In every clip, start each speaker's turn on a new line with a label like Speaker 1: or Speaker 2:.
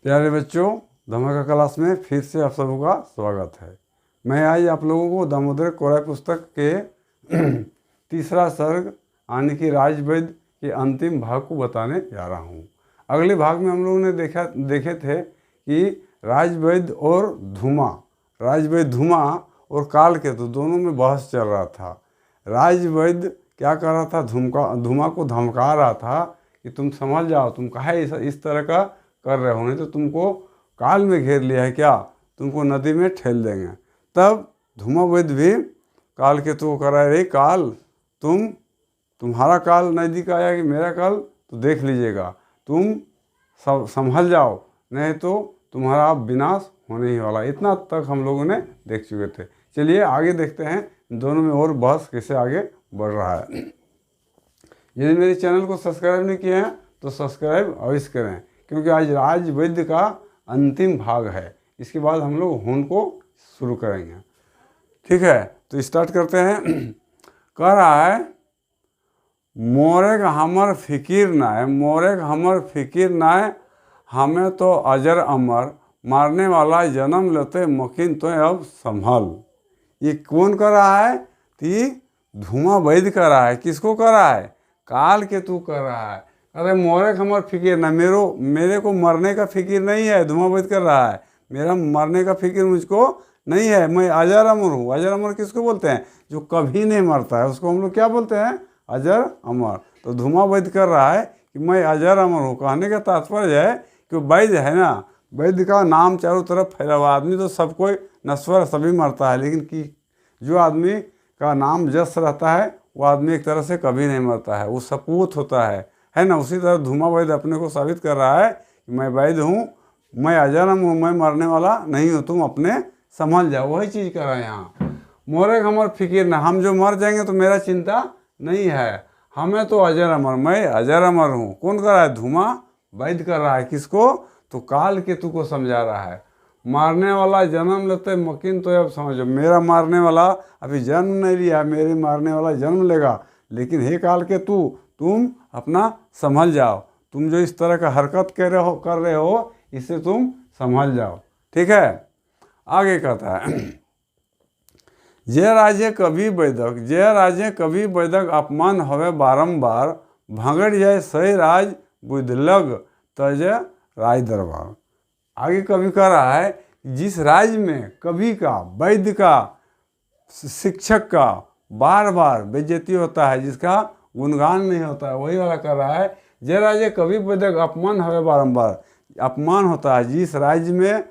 Speaker 1: प्यारे बच्चों, धमाका क्लास में फिर से आप सबों का स्वागत है। मैं आज आप लोगों को दामोदर कोराय पुस्तक के तीसरा सर्ग यानी कि राजवैद्य के अंतिम भाग को बताने जा रहा हूँ। अगले भाग में हम लोगों ने देखे थे कि राजवैद्य धूमा और कालकेतु दोनों में बहस चल रहा था। राजवैद्य क्या कर रहा था, धूमा को धमका रहा था कि तुम समझ जाओ, तुम काहे इस तरह का कर रहे हो, नहीं तो तुमको काल में घेर लिया है क्या, तुमको नदी में ठेल देंगे। तब धूमा वैद्य भी कालकेतु को कह रहा है, रे काल, तुम्हारा काल नज़दीक आया कि मेरा काल, तो देख लीजिएगा, तुम सब संभल जाओ, नहीं तो तुम्हारा विनाश होने ही वाला। इतना तक हम लोगों ने देख चुके थे। चलिए आगे देखते हैं दोनों में और बहस कैसे आगे बढ़ रहा है। यदि मेरे चैनल को सब्सक्राइब नहीं किए हैं तो सब्सक्राइब अवश्य करें, क्योंकि आज राजवैद्य का अंतिम भाग है। इसके बाद हम लोग हून को शुरू करेंगे। ठीक है, तो स्टार्ट करते हैं। कह रहा है, मोरे का हमर फिकिर ना है, हमें तो अजर अमर, मारने वाला जन्म लेते मकीन तो अब संभल। ये कौन कर रहा है? कि धूमा वैद्य कर रहा है। किसको कर रहा है? कालकेतु कर रहा है। अरे मोरे का हमर फिकिर ना, मेरे को मरने का फिकिर नहीं है। धूमा वैद्य कर रहा है, मेरा मरने का फिकिर मुझको नहीं है। मैं अजर अमर हूँ। अजर अमर किसको बोलते हैं? जो कभी नहीं मरता है, उसको हम लोग क्या बोलते हैं? अजर अमर। तो धूमा वैद्य कर रहा है कि मैं अजर अमर हूँ। कहने का तात्पर्य है कि वैद्य है ना, वैद्य का नाम चारों तरफ फैला हुआ। आदमी तो सब कोई नश्वर, सभी मरता है, लेकिन कि जो आदमी का नाम जस रहता है वो आदमी एक तरह से कभी नहीं मरता है, वो सपूत होता है ना। उसी तरह धूमा वैद्य अपने को साबित कर रहा है कि मैं वैद्य हूँ, मैं अजर अमर हूँ, मैं मरने वाला नहीं हूँ, तुम अपने संभल जाओ। वही चीज़ कर रहा है यहाँ। मोरे हमर फिकिर ना, हम जो मर जाएंगे तो मेरा चिंता नहीं है, हमें तो अजर अमर, मैं अजर अमर हूँ। कौन कर रहा है? धूमा वैद्य कर रहा है। किसको? तो कालकेतु को समझा रहा है। मारने वाला जन्म लेते मकीन तो अब समझो, मेरा मारने वाला अभी जन्म नहीं लिया, मेरे मारने वाला जन्म लेगा, लेकिन हे कालकेतु, तुम अपना संभल जाओ। तुम जो इस तरह का हरकत कर रहे हो इससे तुम संभल जाओ। ठीक है, आगे कहता है, जय राजे कभी वैदक अपमान हवे बारंबार, भंगड़ जाए सही राज बुधलग तज राज दरबार। आगे कवि कह रहा है, जिस राज्य में कवि का, वैद्य का, शिक्षक का बार बार बेइज्जती होता है, जिसका गुणगान नहीं होता है, वही वाला कर रहा है। जय राज्य कवि वैदक अपमान हवे बारंबार, अपमान होता है जिस राज्य में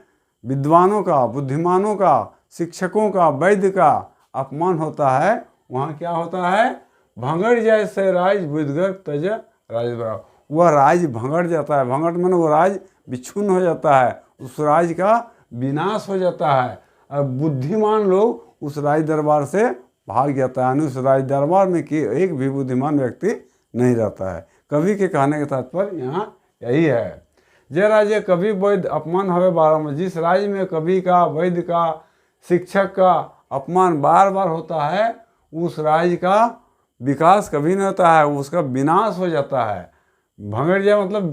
Speaker 1: विद्वानों का, बुद्धिमानों का, शिक्षकों का, वैद्य का अपमान होता है, वहाँ क्या होता है? भंगड़ जाए से राज बुधगर तज राज बराबर। वह राज भंगड़ जाता है। भंगड़ माने वो राज विच्छुन्न हो जाता है, उस राज का विनाश हो जाता है, और बुद्धिमान लोग उस राज दरबार से भाग जाता है। यानी उस राज दरबार में कि एक भी बुद्धिमान व्यक्ति नहीं रहता है। कवि के कहने का तात्पर्य यहाँ यही है। जय राज्य कवि वैद्य अपमान हवे बारंबार, जिस राज्य में कवि का, वैद्य का, शिक्षक का अपमान बार बार होता है, उस राज्य का विकास कभी नहीं होता है, उसका विनाश हो जाता है। भंगड़ जाए मतलब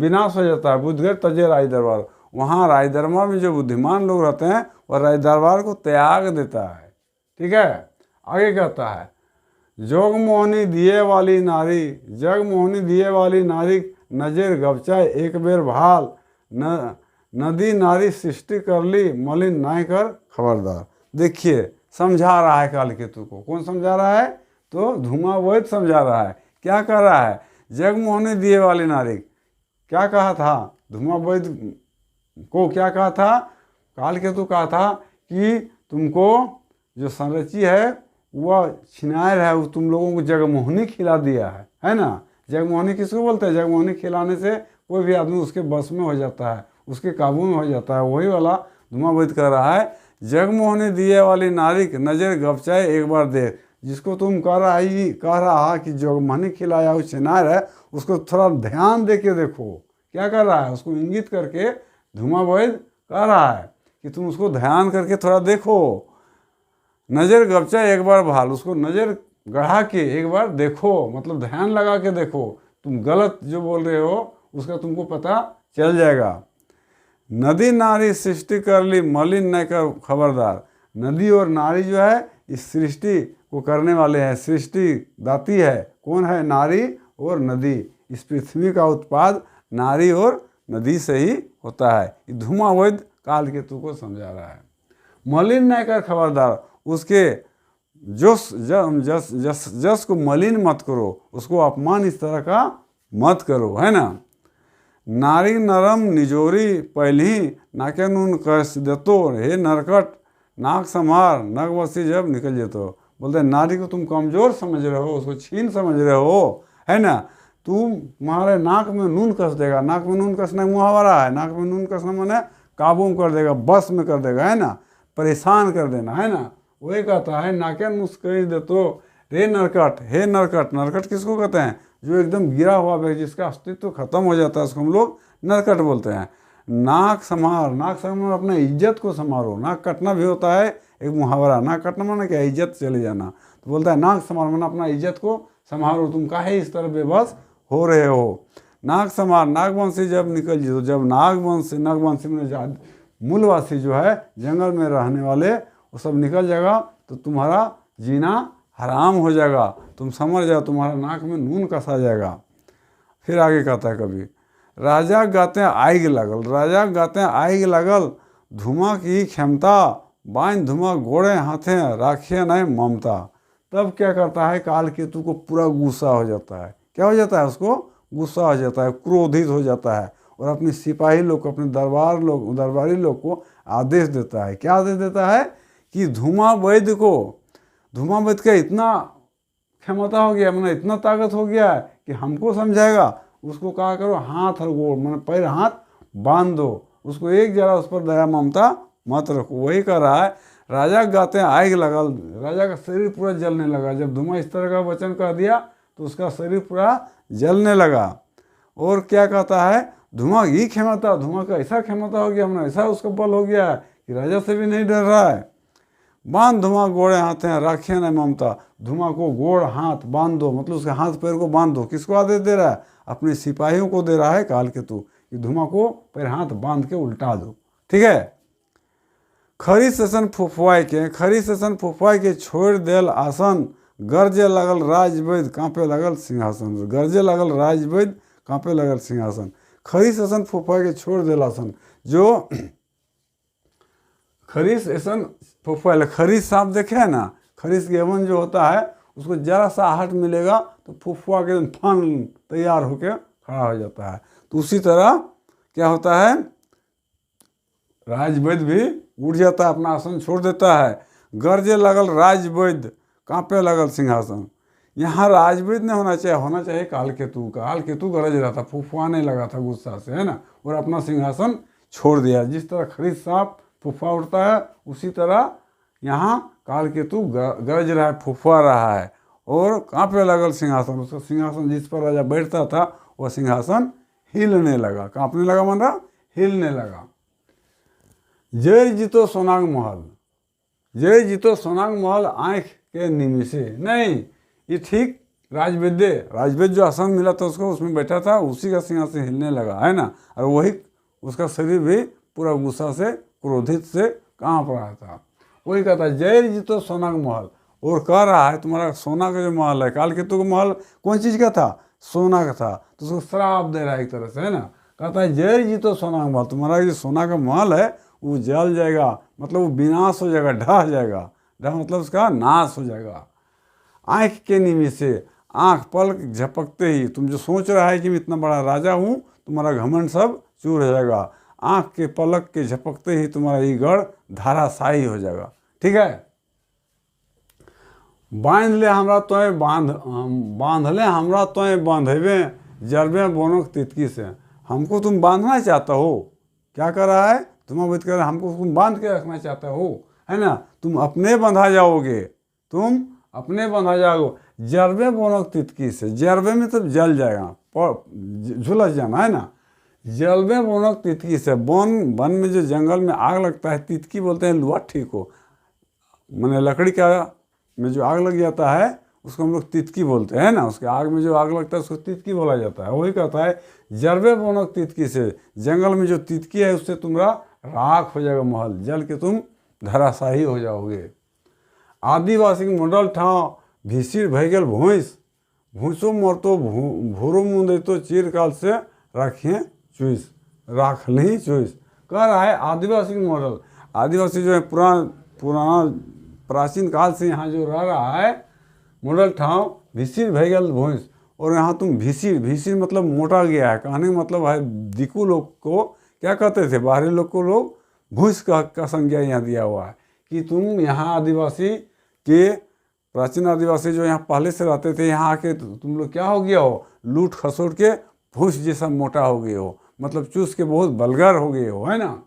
Speaker 1: विनाश हो जाता है। बुधगर तजे राज दरबार, वहाँ राज दरबार में जो बुद्धिमान लोग रहते हैं वह राज दरबार को त्याग देता है। ठीक है, आगे कहता है, जगमोहनी दिए वाली नारी, नजर गबचाए एक बेर भाल, नदी नारी सृष्टि कर ली, मलिन नहीं कर खबरदार। देखिए, समझा रहा है कालकेतु को। कौन समझा रहा है? तो धूमा वैद्य समझा रहा है। क्या कह रहा है? जगमोहनी दिए वाली नारी, क्या कहा था? धूमा वैद्य को क्या कहा था? कालकेतु कहा था कि तुमको जो संरची है वह छिनार है, वो तुम लोगों को जगमोहनी खिला दिया है ना। जगमोहनी किसको बोलते हैं? जगमोहनी खिलाने से कोई भी आदमी उसके बस में हो जाता है, उसके काबू में हो जाता है। वही वाला धूमा वैद्य कर रहा है। जगमोहनी दिए वाली नारी नजर गपचाए एक बार देख, जिसको तुम कह रहा कि जगमोहनी खिलाया वो चिनार है, उसको थोड़ा ध्यान दे के देखो। क्या कर रहा है? उसको इंगित करके धूमा वैद्य कह रहा है कि तुम उसको ध्यान करके थोड़ा देखो। नज़र गपचा एक बार भाल, उसको नज़र गढ़ा के एक बार देखो, मतलब ध्यान लगा के देखो। तुम गलत जो बोल रहे हो उसका तुमको पता चल जाएगा। नदी नारी सृष्टि कर ली, मलिन न कर खबरदार। नदी और नारी जो है इस सृष्टि को करने वाले हैं, सृष्टि दाती है। कौन है? नारी और नदी। इस पृथ्वी का उत्पाद नारी और नदी से ही होता है। ये धूमावैध काल केतु को समझा रहा है। मलिन न कर खबरदार, उसके जस को मलिन मत करो, उसको अपमान इस तरह का मत करो, है ना। नारी नरम निजोरी पहली, नाके नून कस देतो, हे नरकट नाक संभार, नग वसी जब निकल जेतो। बोलते हैं नारी को तुम कमज़ोर समझ रहे हो, उसको छीन समझ रहे हो, है ना। तुम्हारे नाक में नून कस देगा। नाक में नून कसना मुहावरा है। नाक में नून कसना माने काबू में कर देगा, बस में कर देगा, है ना, परेशान कर देना, है ना। वही कहता है नाके मुस्करी दे तो रे नरकट, हे नरकट। नरकट किसको कहते हैं? जो एकदम गिरा हुआ व्यक्ति, जिसका अस्तित्व खत्म हो जाता है, उसको हम लोग नरकट बोलते हैं। नाक संभार, नाक संभार अपना इज्जत को संभालो। नाक कटना भी होता है एक मुहावरा। नाक कटना माने क्या? इज्जत चले जाना। तो बोलता है नाक संभार माना अपना इज्जत को संभालो, तुम काहे इस तरह बेबस हो रहे हो। नाक संभार, नागवंशी जब निकल जी, तो जब नागवंशी में मूलवासी जो है जंगल में रहने वाले वो सब निकल जाएगा तो तुम्हारा जीना हराम हो जाएगा, तुम समझ जाओ, तुम्हारा नाक में नून कसा जाएगा। फिर आगे कहता है कभी, राजा गाते आग लगल, राजा गाते आग लगल, धुआं की क्षमता, बाइन धुआं घोड़े हाथे, राखिए नहीं ममता। तब क्या करता है? काल केतु को पूरा गुस्सा हो जाता है। क्या हो जाता है? उसको गुस्सा हो जाता है, क्रोधित हो जाता है और अपने सिपाही लोग को, अपने दरबारी लोग को आदेश देता है। क्या आदेश देता है? कि धूमावैध का इतना क्षमता हो गया, मतलब इतना ताकत हो गया है कि हमको समझाएगा। उसको कहा करो हाथ और गोड़, मतलब पैर हाथ बांध दो, उसको एक जरा उस पर दया ममता मत रखो। वही कर रहा है। राजा गाते आग लगल, राजा का शरीर पूरा जलने लगा। जब धुआं इस तरह का वचन कह दिया तो उसका शरीर पूरा जलने लगा। और क्या कहता है? धुआं की क्षमता, धुआं का ऐसा क्षमता हो गया, मतलब ऐसा उसका बल हो गया है कि राजा से भी नहीं डर रहा है। बांध धुआं गोड़े हाथ हैं, राखिए न ममता। धुआं को गोड़ हाथ बांध दो, मतलब उसके हाथ पैर को बांध दो। किसको आदेश दे रहा है? अपने सिपाहियों को दे रहा है काल केतु, कि धुआं को पैर हाथ बांध के उल्टा दो। ठीक है। खरी सेशन फुफुआई के छोड़ देल आसन, गर्जे लगल राजवैद कांपे लगल सिंहासन। गर्जे लगल राजवैद कांपे लगल सिंहासन। खरी सेशन फुफुआई के छोड़ देल आसन, जो खरीस ऐसन फुफुआई, खरीस सांप देखे है ना, खरीस गेवन जो होता है उसको जरा सा आहट मिलेगा तो फुफुआ के फन तैयार होकर खड़ा हो जाता है। तो उसी तरह क्या होता है? राजवैद भी उठ जाता है, अपना आसन छोड़ देता है। गर्जे लगल राजवैद कांपे लगल सिंहासन। यहाँ राजवैद नहीं होना चाहिए काल केतु। काल केतु गरज रहा था, फुफुआने लगा था गुस्सा से, है ना, और अपना सिंहासन छोड़ दिया। जिस तरह खरीद सांप फुफुआ उठता है, उसी तरह यहाँ काल केतु गरज रहा है, फुफुआ रहा है। और कांपे लगल सिंहासन, उसका सिंहासन जिस पर राजा बैठता था वह सिंहासन हिलने लगा। कांपने लगा मतलब हिलने लगा। जय जीतो सोनांग महल, जय जीतो सोनांग महल आँख के निमिषे। नहीं, ये ठीक राजवैद्य जो आसन मिला था उसको, उसमें बैठा था, उसी का सिंहासन हिलने लगा, है ना। और वही उसका शरीर भी पूरा गुस्सा से, क्रोधित से कांप रहा था। वही कहता है जय जीतो सोनांग महल। और कह रहा है तुम्हारा सोना का जो महल है, काल केतु का महल कौन चीज़ का था? सोना का था। तो उसको श्राप दे रहा है एक तरह से, है ना। कहता है जय जीतो सोनांग महल, तुम्हारा जो सोना का महल है वो जल जाएगा, मतलब वो विनाश हो जाएगा, ढह जाएगा। ढह मतलब उसका नाश हो जाएगा। आँख के निमिषे, आँख पलक झपकते ही, तुम जो सोच रहा है कि मैं इतना बड़ा राजा हूँ, तुम्हारा घमंड सब चूर हो जाएगा। आँख के पलक के झपकते ही तुम्हारा ये गढ़ धाराशायी हो जाएगा। ठीक है। बांध ले हमरा तोय बांधेबे, जरबे बोनक तितकी से। हमको तुम बांधना चाहता हो? क्या कर रहा है? धूमावैद कर रहा है, हमको तुम बांध के रखना चाहता हो, है ना। तुम अपने बंधा जाओगे, तुम अपने बंधा जाओगे। जरबे बोनक तितकी से, जरबे में तब जल जाएगा, झुलस जाना, है ना। जलबे बोनक तितकी से, वन में जो जंगल में आग लगता है, तितकी बोलते हैं लुहट्ठी को, मैंने लकड़ी का में जो आग लग जाता है उसको हम लोग तितकी बोलते हैं ना, उसके आग में जो आग लगता है उसको तितकी बोला जाता है। वही कहता है जरबे बोनक तितकी से, जंगल में जो तितकी है उससे तुम्हारा राख हो जाएगा महल, जल के तुम धराशाही हो जाओगे। आदिवासी मंडल ठाव भीषिर भैगल भूस, भूसो मरतो भूरो मुंदे तो चिरकाल से रखिए चुइस, राख ली चुइस। कह रहा है आदिवासी मॉडल, आदिवासी जो है पुराना प्राचीन काल से यहाँ जो रह रहा है, मॉडल ठाव भीषिर भैगल भूस, और यहाँ तुम भीषिर मतलब मोटा गया है। कहने का मतलब है दिकू लोग को क्या कहते थे, बाहरी लोग को लोग भूस का संज्ञा यहाँ दिया हुआ है कि तुम यहाँ आदिवासी के, प्राचीन आदिवासी जो यहाँ पहले से रहते थे, यहाँ आके तुम लोग क्या हो गया हो, लूट खसोट के भूस जैसा मोटा हो गए हो, मतलब चूस के बहुत बलगर हो गए हो, है ना।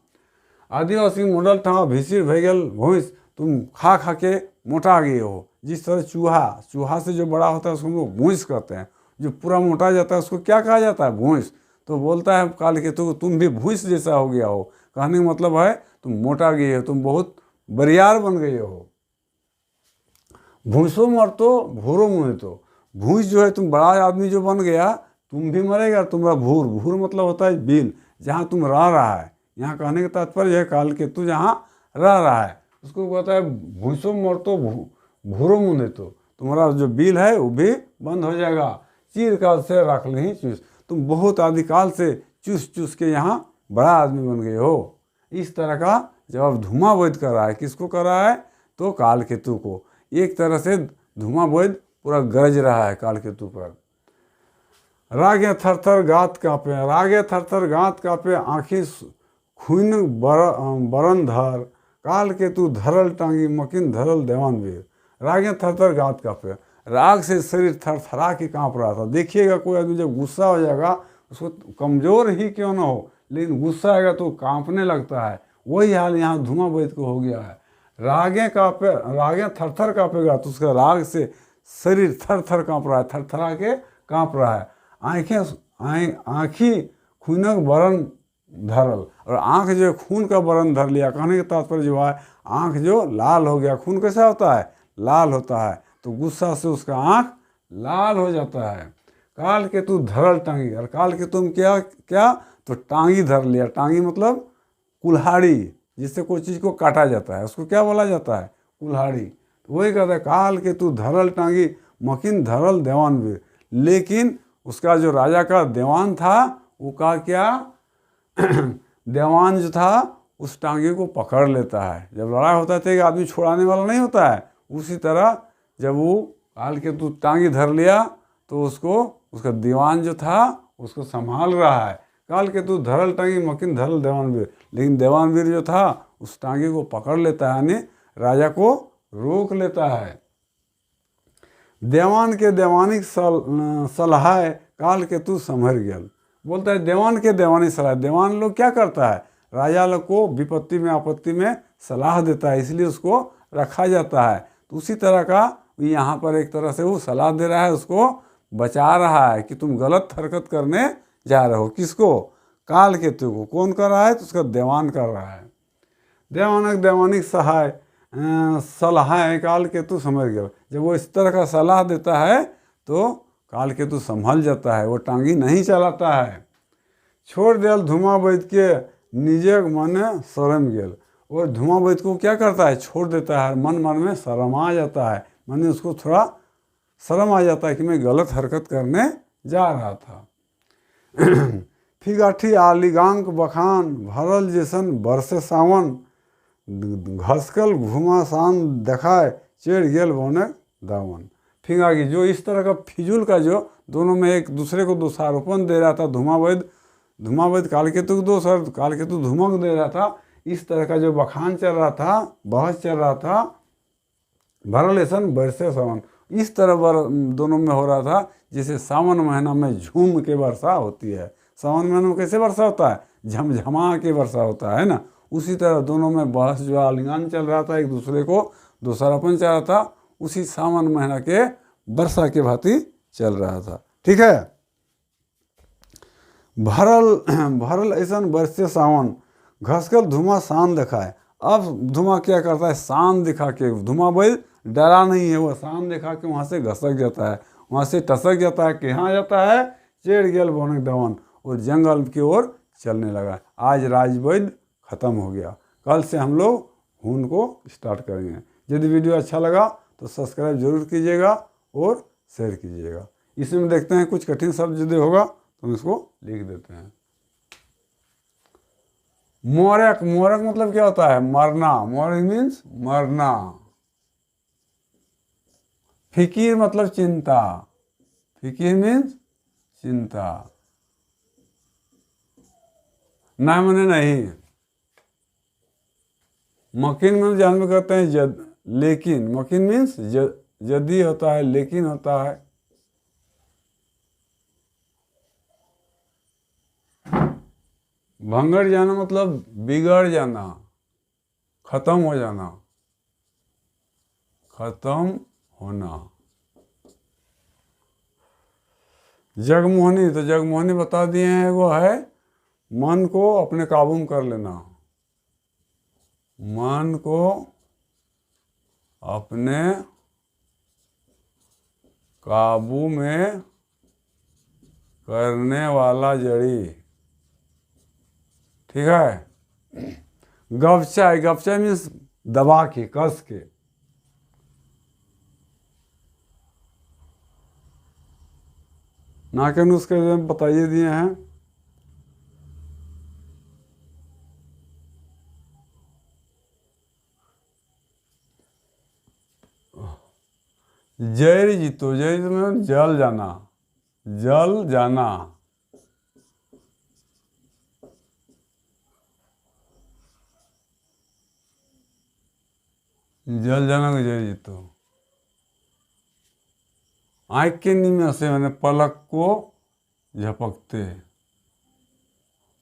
Speaker 1: आदिवासी मॉडल था भीषिर भैगल भूस, तुम खा के मोटा गए हो। जिस तरह चूहा से जो बड़ा होता है उसको हम लोग भूस कहते हैं, जो पूरा मोटा जाता है उसको क्या कहा जाता है, भूस। तो बोलता है कालकेतु तुम भी भूस जैसा हो गया हो, कहने का मतलब है तुम मोटा गए हो, तुम बहुत बरियार बन गए हो। भूसो मरतो भूरो मुँह, तो भूस जो है तुम बड़ा आदमी जो बन गया, तुम भी मरेगा। तुम्हारा भूर मतलब होता है बिल, जहाँ तुम रह रहा है। यहाँ कहने का तात्पर्य है कालकेतु जहाँ रह रहा है उसको कहता है भूसो मरतो भूरो मुँह, तो तुम्हारा जो बिल है वो भी बंद हो जाएगा। चिरकाल से रख ली चूस, तुम बहुत आदिकाल से चूस के यहाँ बड़ा आदमी बन गए हो। इस तरह का जवाब धूमावैद कर रहा है। किसको कर रहा है, तो कालकेतु को। एक तरह से धूमावैद पूरा गरज रहा है कालकेतु पर। रागे थरथर गात कापे, रागे थरथर गात कापे, आँखी खून बरन धर, कालकेतु धरल टांगी मकिन धरल देवानवीर। रागे थरथर गात कापे, राग से शरीर थरथरा के काँप रहा था। देखिएगा कोई आदमी जब गुस्सा हो जाएगा, उसको कमज़ोर ही क्यों ना हो, लेकिन गुस्सा आएगा तो काँपने लगता है। वही हाल यहाँ धूमावैद को हो गया है। रागे थरथर काँपेगा तो उसका राग से शरीर थर थर काँप रहा है, थरथरा के काँप रहा है। आँखी खूनक बरन धरल, और आँख जो खून का बरन धर लिया। कहने का तात्पर्य जो है आँख जो लाल हो गया। खून कैसा होता है, लाल होता है, तो गुस्सा से उसका आँख लाल हो जाता है। कालकेतु धरल टांगी, और कालकेतु में क्या तो टांगी धर लिया। टांगी मतलब कुल्हाड़ी, जिससे कोई चीज़ को काटा जाता है उसको क्या बोला जाता है, कुल्हाड़ी। तो वही कहता है कालकेतु धरल टांगी मकिन धरल देवानवीर। लेकिन उसका जो राजा का देवान था वो का क्या देवान जो था उस टांगे को पकड़ लेता है। जब लड़ाई होता है तो एक आदमी छोड़ाने वाला नहीं होता है, उसी तरह जब वो कालकेतु टांगी धर लिया तो उसका दीवान जो था उसको संभाल रहा है। कालकेतु धरल टांगी मकिन धरल देवानवीर, लेकिन देवानवीर जो था उस टांगे को पकड़ लेता है, यानी राजा को रोक लेता है। देवान के देवानिक सलाह कालकेतु संभर गया। बोलता है देवान के देवानी सलाह, देवान लोग क्या करता है, राजा लोग को विपत्ति में आपत्ति में सलाह देता है, इसलिए उसको रखा जाता है। तो उसी तरह का यहाँ पर एक तरह से वो सलाह दे रहा है, उसको बचा रहा है कि तुम गलत हरकत करने जा रहे हो। किसको, कालकेतु को। कौन कर रहा है, तो उसका देवान कर रहा है। देवानिक सहाय सलाह कालकेतु समझ गया। जब वो इस तरह का सलाह देता है तो कालकेतु संभल जाता है, वो टांगी नहीं चलाता है। छोड़ दियल धूमावैद के निजे मन शर्म गेल, और धूमावैद को क्या करता है, छोड़ देता है। मन में शर्म आ जाता है, मन उसको थोड़ा शर्म आ जाता है कि मैं गलत हरकत करने जा रहा था। फिगाठी आलिगांक बखान भरल जैसन बरसे सावन, घसकल घुमासान देखाए चढ़ गेल बने दावन। फिंगा की जो इस तरह का फिजूल का जो दोनों में एक दूसरे को दोषारोपण दे रहा था, धूमावैद कालकेतु को दोष और कालकेतु धूमा को दे रहा था। इस तरह का जो बखान चल रहा था, बहस चल रहा था, भरल ऐसन बरसे सावन, इस तरह दोनों में हो रहा था जैसे सावन महीना में झूम के वर्षा होती है। सावन महीने में कैसे वर्षा होता है, झमझमा के वर्षा होता है ना। उसी तरह दोनों में बहस जो आलिंगन चल रहा था, एक दूसरे को दोषारोपण चल रहा था, उसी सावन महीना के वर्षा के भांति चल रहा था। ठीक है। भरल ऐसन बरसे सावन, घसकल धुआं शान दिखाए। अब धुआं क्या करता है, शान दिखा के, धूमावैद डरा नहीं है, वो शान देखा कि वहाँ से घसक जाता है, वहाँ से टसक जाता है, कहाँ जाता है, चेड़ गेल बनक दवन, और जंगल की ओर चलने लगा। आज राजवैद्य खत्म हो गया, कल से हम लोग हून को स्टार्ट करेंगे। यदि वीडियो अच्छा लगा तो सब्सक्राइब जरूर कीजिएगा और शेयर कीजिएगा। इसमें देखते हैं कुछ कठिन शब्द यदि होगा तो हम इसको लिख देते हैं। मोरक, मोरक मतलब क्या होता है, मरना, मोरक मीन्स मरना। फिकीर मतलब चिंता, फिकीर मीन्स चिंता। ना मने नहीं। मकीन में जानवर कहते हैं लेकिन, मकीन मीन्स यदि होता है, लेकिन होता है। भंगड़ जाना मतलब बिगड़ जाना, खत्म हो जाना, खत्म होना। जगमोहनी, तो जगमोहनी बता दिए हैं, वो है मन को अपने काबू में कर लेना, मन को अपने काबू में करने वाला जड़ी। ठीक है। गपचाई, गपचाई मीन्स दबा के, कस के। ना के नुस्खे बताइए दिए हैं। जैर जीतो, जैर में जल जाना, जल जाना। जल जाना को जैर जीतो। आँख के नीम से मैंने पलक को झपकते,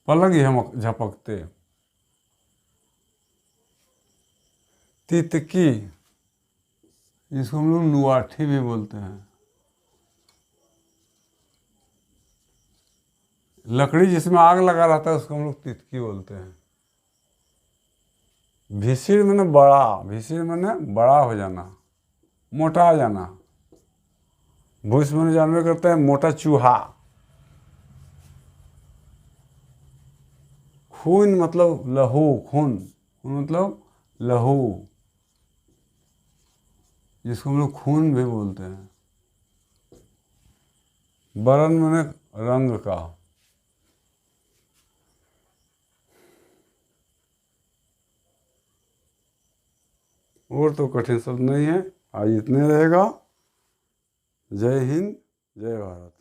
Speaker 1: पलक झपकते। तितकी, जिसको हम लोग नुआठी भी बोलते हैं। लकड़ी जिसमें आग लगा रहता है उसको हम लोग तितकी बोलते हैं। भिसिर मैंने बड़ा, भिसिर मैंने बड़ा हो जाना, मोटा जाना। भूस मैंने जानवर करते हैं मोटा चूहा। खून मतलब लहू, खून, खून मतलब लहू, जिसको हम लोग खून भी बोलते हैं। बरन मैंने रंग का। और तो कठिन शब्द नहीं है, आज इतने रहेगा। जय हिंद, जय भारत।